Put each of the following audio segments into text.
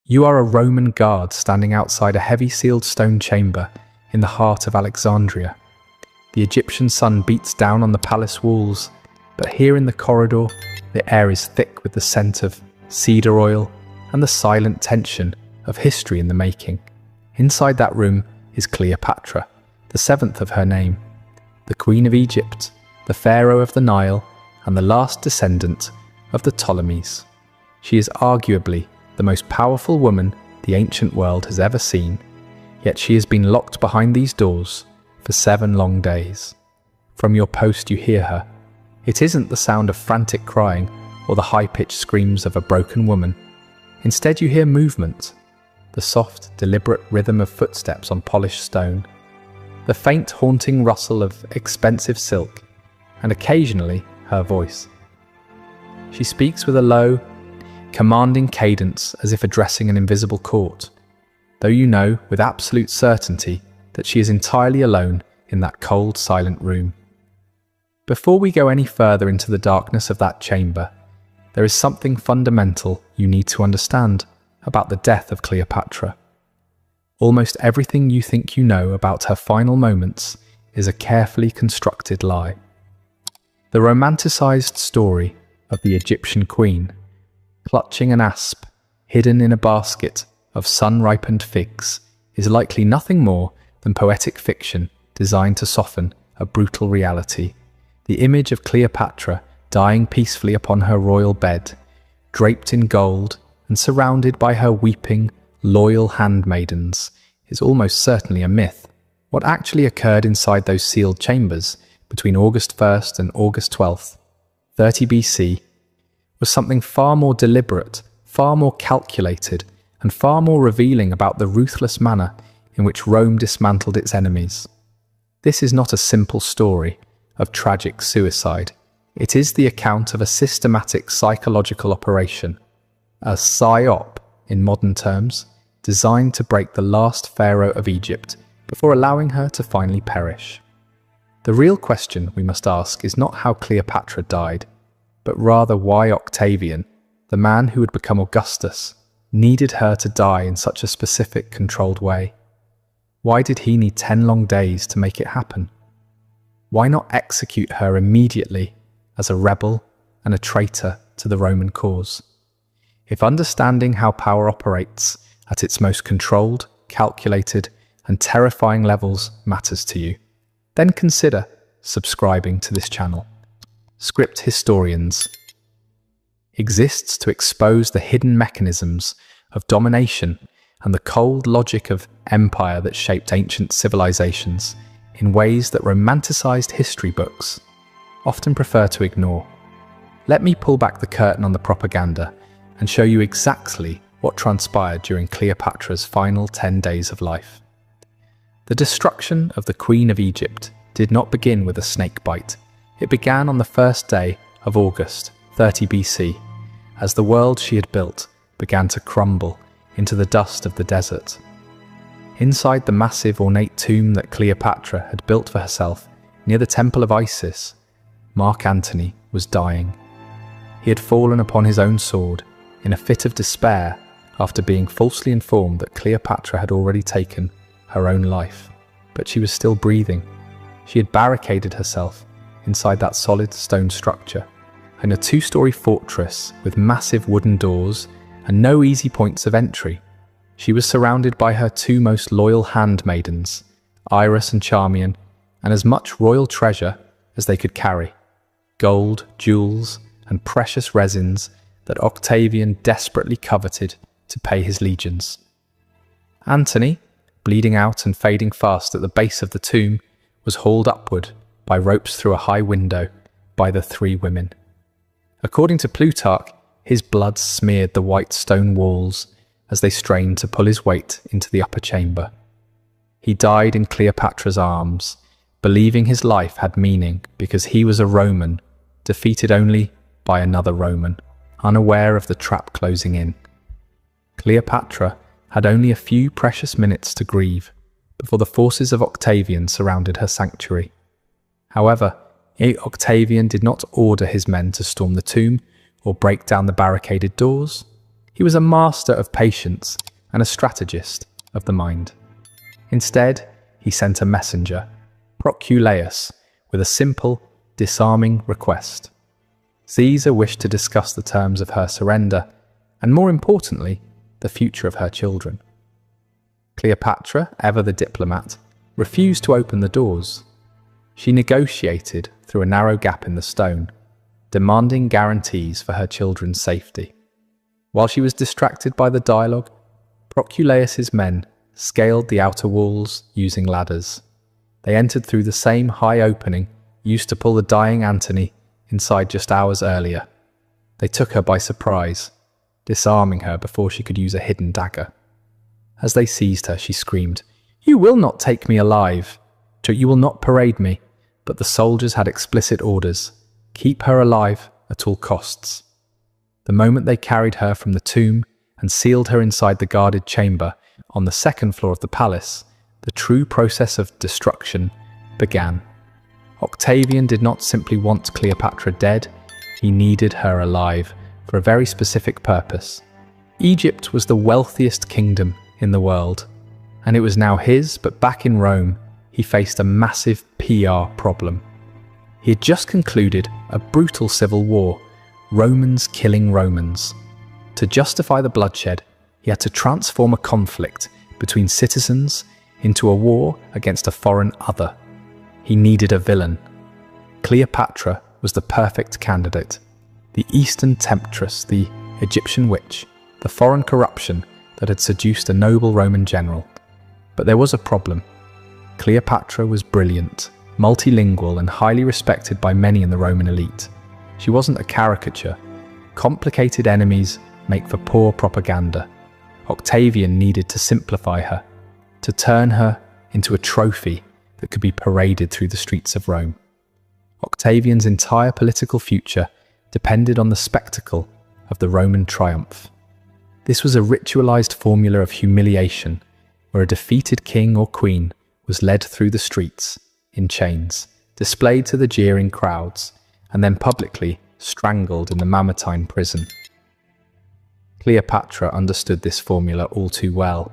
You are a Roman guard standing outside a heavy sealed stone chamber in the heart of Alexandria. The Egyptian sun beats down on the palace walls, but here in the corridor, the air is thick with the scent of cedar oil and the silent tension of history in the making. Inside that room is Cleopatra, the seventh of her name, the Queen of Egypt, the Pharaoh of the Nile, and the last descendant of the Ptolemies. She is arguably the most powerful woman the ancient world has ever seen, yet she has been locked behind these doors for 7 long days. From your post you hear her. It isn't the sound of frantic crying or the high-pitched screams of a broken woman. Instead you hear movement, the soft, deliberate rhythm of footsteps on polished stone, the faint, haunting rustle of expensive silk, and occasionally her voice. She speaks with a low, commanding cadence as if addressing an invisible court, though you know with absolute certainty that she is entirely alone in that cold, silent room. Before we go any further into the darkness of that chamber, there is something fundamental you need to understand about the death of Cleopatra. Almost everything you think you know about her final moments is a carefully constructed lie. The romanticized story of the Egyptian queen, clutching an asp hidden in a basket of sun-ripened figs, is likely nothing more than poetic fiction designed to soften a brutal reality. The image of Cleopatra dying peacefully upon her royal bed, draped in gold and surrounded by her weeping, loyal handmaidens, is almost certainly a myth. What actually occurred inside those sealed chambers between August 1st and August 12th, 30 BC, was something far more deliberate, far more calculated, and far more revealing about the ruthless manner in which Rome dismantled its enemies. This is not a simple story of tragic suicide. It is the account of a systematic psychological operation, a psyop in modern terms, designed to break the last pharaoh of Egypt before allowing her to finally perish. The real question we must ask is not how Cleopatra died, but rather why Octavian, the man who would become Augustus, needed her to die in such a specific, controlled way. Why did he need 10 long days to make it happen? Why not execute her immediately as a rebel and a traitor to the Roman cause? If understanding how power operates at its most controlled, calculated, and terrifying levels matters to you, then consider subscribing to this channel. Script Historians exists to expose the hidden mechanisms of domination and the cold logic of empire that shaped ancient civilizations in ways that romanticized history books often prefer to ignore. Let me pull back the curtain on the propaganda and show you exactly what transpired during Cleopatra's final 10 days of life. The destruction of the Queen of Egypt did not begin with a snake bite. It began on the first day of August, 30 BC, as the world she had built began to crumble into the dust of the desert. Inside the massive ornate tomb that Cleopatra had built for herself near the Temple of Isis, Mark Antony was dying. He had fallen upon his own sword in a fit of despair after being falsely informed that Cleopatra had already taken her own life. But she was still breathing. She had barricaded herself inside that solid stone structure, in a 2-story fortress with massive wooden doors and no easy points of entry. She was surrounded by her 2 most loyal handmaidens, Iris and Charmian, and as much royal treasure as they could carry, gold, jewels, and precious resins that Octavian desperately coveted to pay his legions. Antony, bleeding out and fading fast at the base of the tomb, was hauled upward by ropes through a high window by the 3 women. According to Plutarch, his blood smeared the white stone walls as they strained to pull his weight into the upper chamber. He died in Cleopatra's arms, believing his life had meaning because he was a Roman, defeated only by another Roman, unaware of the trap closing in. Cleopatra had only a few precious minutes to grieve before the forces of Octavian surrounded her sanctuary. However, Octavian did not order his men to storm the tomb or break down the barricaded doors. He was a master of patience and a strategist of the mind. Instead, he sent a messenger, Proculaeus, with a simple, disarming request. Caesar wished to discuss the terms of her surrender, and more importantly, the future of her children. Cleopatra, ever the diplomat, refused to open the doors. She negotiated through a narrow gap in the stone, demanding guarantees for her children's safety. While she was distracted by the dialogue, Proculaeus's men scaled the outer walls using ladders. They entered through the same high opening used to pull the dying Antony inside just hours earlier. They took her by surprise, disarming her before she could use a hidden dagger. As they seized her, she screamed, "You will not take me alive! You will not parade me!" But the soldiers had explicit orders: keep her alive at all costs. The moment they carried her from the tomb and sealed her inside the guarded chamber on the second floor of the palace, the true process of destruction began. Octavian did not simply want Cleopatra dead, he needed her alive for a very specific purpose. Egypt was the wealthiest kingdom in the world, and it was now his, but back in Rome, he faced a massive PR problem. He had just concluded a brutal civil war, Romans killing Romans. To justify the bloodshed, he had to transform a conflict between citizens into a war against a foreign other. He needed a villain. Cleopatra was the perfect candidate. The Eastern temptress, the Egyptian witch, the foreign corruption that had seduced a noble Roman general. But there was a problem. Cleopatra was brilliant, multilingual, and highly respected by many in the Roman elite. She wasn't a caricature. Complicated enemies make for poor propaganda. Octavian needed to simplify her, to turn her into a trophy that could be paraded through the streets of Rome. Octavian's entire political future depended on the spectacle of the Roman triumph. This was a ritualized formula of humiliation, where a defeated king or queen was led through the streets, in chains, displayed to the jeering crowds, and then publicly strangled in the Mamertine prison. Cleopatra understood this formula all too well.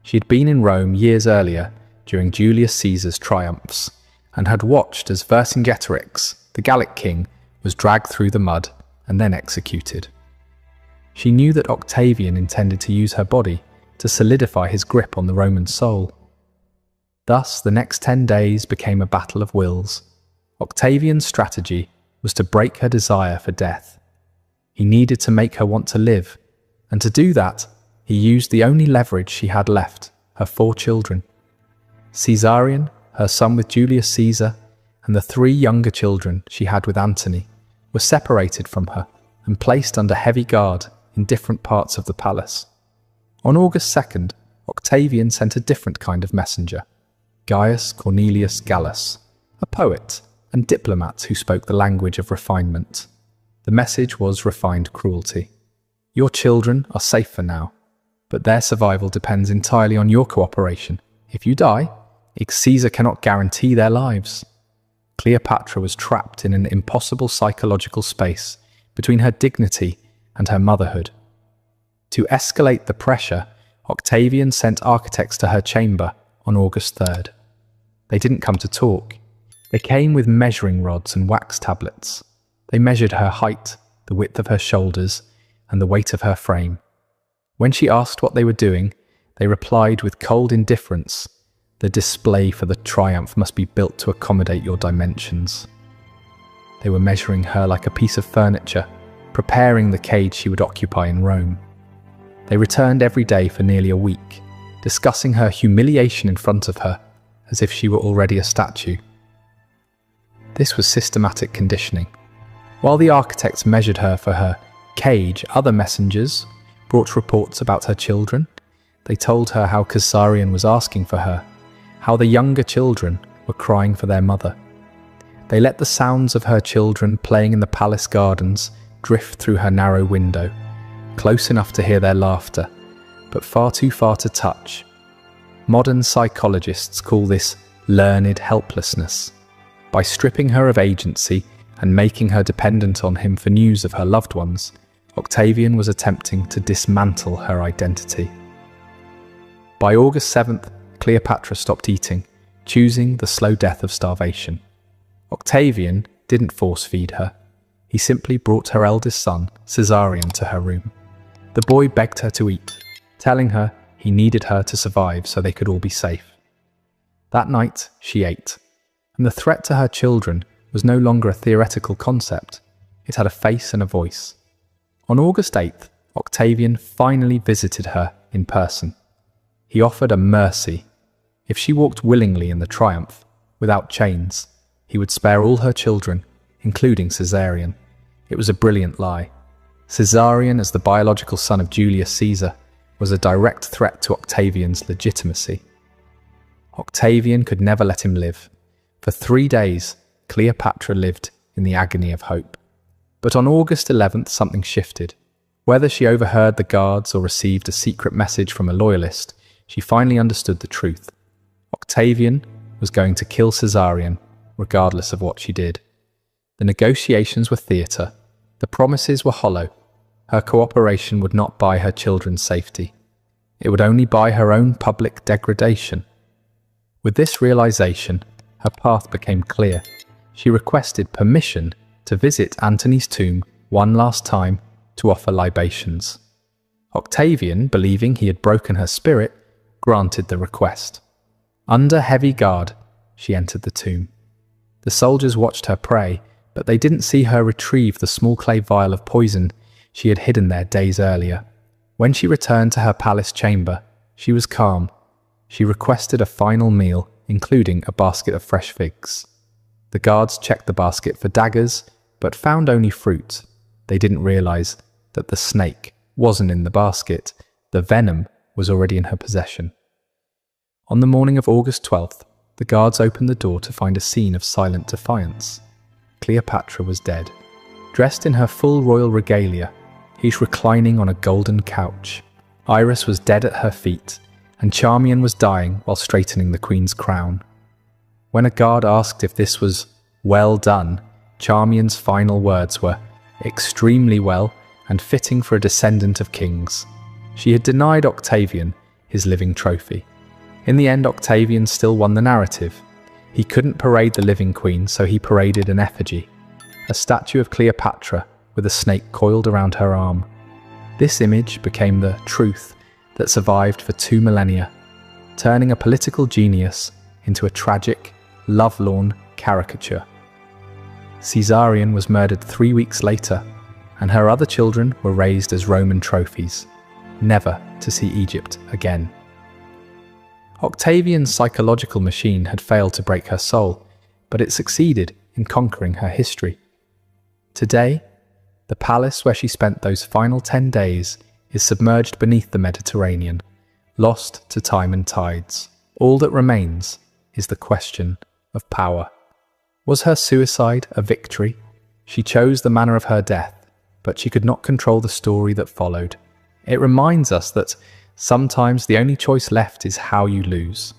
She had been in Rome years earlier, during Julius Caesar's triumphs, and had watched as Vercingetorix, the Gallic king, was dragged through the mud and then executed. She knew that Octavian intended to use her body to solidify his grip on the Roman soul. Thus, the next 10 days became a battle of wills. Octavian's strategy was to break her desire for death. He needed to make her want to live, and to do that, he used the only leverage she had left, her 4 children. Caesarion, her son with Julius Caesar, and the 3 younger children she had with Antony, were separated from her and placed under heavy guard in different parts of the palace. On August 2nd, Octavian sent a different kind of messenger, Gaius Cornelius Gallus, a poet and diplomat who spoke the language of refinement. The message was refined cruelty. Your children are safe for now, but their survival depends entirely on your cooperation. If you die, Caesar cannot guarantee their lives. Cleopatra was trapped in an impossible psychological space between her dignity and her motherhood. To escalate the pressure, Octavian sent architects to her chamber on August 3rd. They didn't come to talk. They came with measuring rods and wax tablets. They measured her height, the width of her shoulders, and the weight of her frame. When she asked what they were doing, they replied with cold indifference, "The display for the triumph must be built to accommodate your dimensions." They were measuring her like a piece of furniture, preparing the cage she would occupy in Rome. They returned every day for nearly a week, discussing her humiliation in front of her, as if she were already a statue. This was systematic conditioning. While the architects measured her for her cage, other messengers brought reports about her children. They told her how Caesarion was asking for her, how the younger children were crying for their mother. They let the sounds of her children playing in the palace gardens drift through her narrow window, close enough to hear their laughter, but far too far to touch. Modern psychologists call this learned helplessness. By stripping her of agency and making her dependent on him for news of her loved ones, Octavian was attempting to dismantle her identity. By August 7th, Cleopatra stopped eating, choosing the slow death of starvation. Octavian didn't force-feed her. He simply brought her eldest son, Caesarion, to her room. The boy begged her to eat, telling her he needed her to survive so they could all be safe. That night, she ate, and the threat to her children was no longer a theoretical concept. It had a face and a voice. On August 8th, Octavian finally visited her in person. He offered a mercy. If she walked willingly in the triumph, without chains, he would spare all her children, including Caesarion. It was a brilliant lie. Caesarion, as the biological son of Julius Caesar, was a direct threat to Octavian's legitimacy. Octavian could never let him live. For 3 days, Cleopatra lived in the agony of hope. But on August 11th, something shifted. Whether she overheard the guards or received a secret message from a loyalist, she finally understood the truth. Octavian was going to kill Caesarion, regardless of what she did. The negotiations were theatre. The promises were hollow. Her cooperation would not buy her children's safety. It would only buy her own public degradation. With this realization, her path became clear. She requested permission to visit Antony's tomb one last time to offer libations. Octavian, believing he had broken her spirit, granted the request. Under heavy guard, she entered the tomb. The soldiers watched her pray, but they didn't see her retrieve the small clay vial of poison she had hidden there days earlier. When she returned to her palace chamber, she was calm. She requested a final meal, including a basket of fresh figs. The guards checked the basket for daggers, but found only fruit. They didn't realize that the snake wasn't in the basket. The venom was already in her possession. On the morning of August 12th, the guards opened the door to find a scene of silent defiance. Cleopatra was dead. Dressed in her full royal regalia, each reclining on a golden couch. Iris was dead at her feet, and Charmian was dying while straightening the queen's crown. When a guard asked if this was well done, Charmian's final words were, "Extremely well and fitting for a descendant of kings." She had denied Octavian his living trophy. In the end, Octavian still won the narrative. He couldn't parade the living queen, so he paraded an effigy, a statue of Cleopatra with a snake coiled around her arm. This image became the truth that survived for 2 millennia, turning a political genius into a tragic, lovelorn caricature. Caesarion was murdered 3 weeks later, and her other children were raised as Roman trophies, never to see Egypt again. Octavian's psychological machine had failed to break her soul, but it succeeded in conquering her history. Today, the palace where she spent those final 10 days is submerged beneath the Mediterranean, lost to time and tides. All that remains is the question of power. Was her suicide a victory? She chose the manner of her death, but she could not control the story that followed. It reminds us that sometimes the only choice left is how you lose.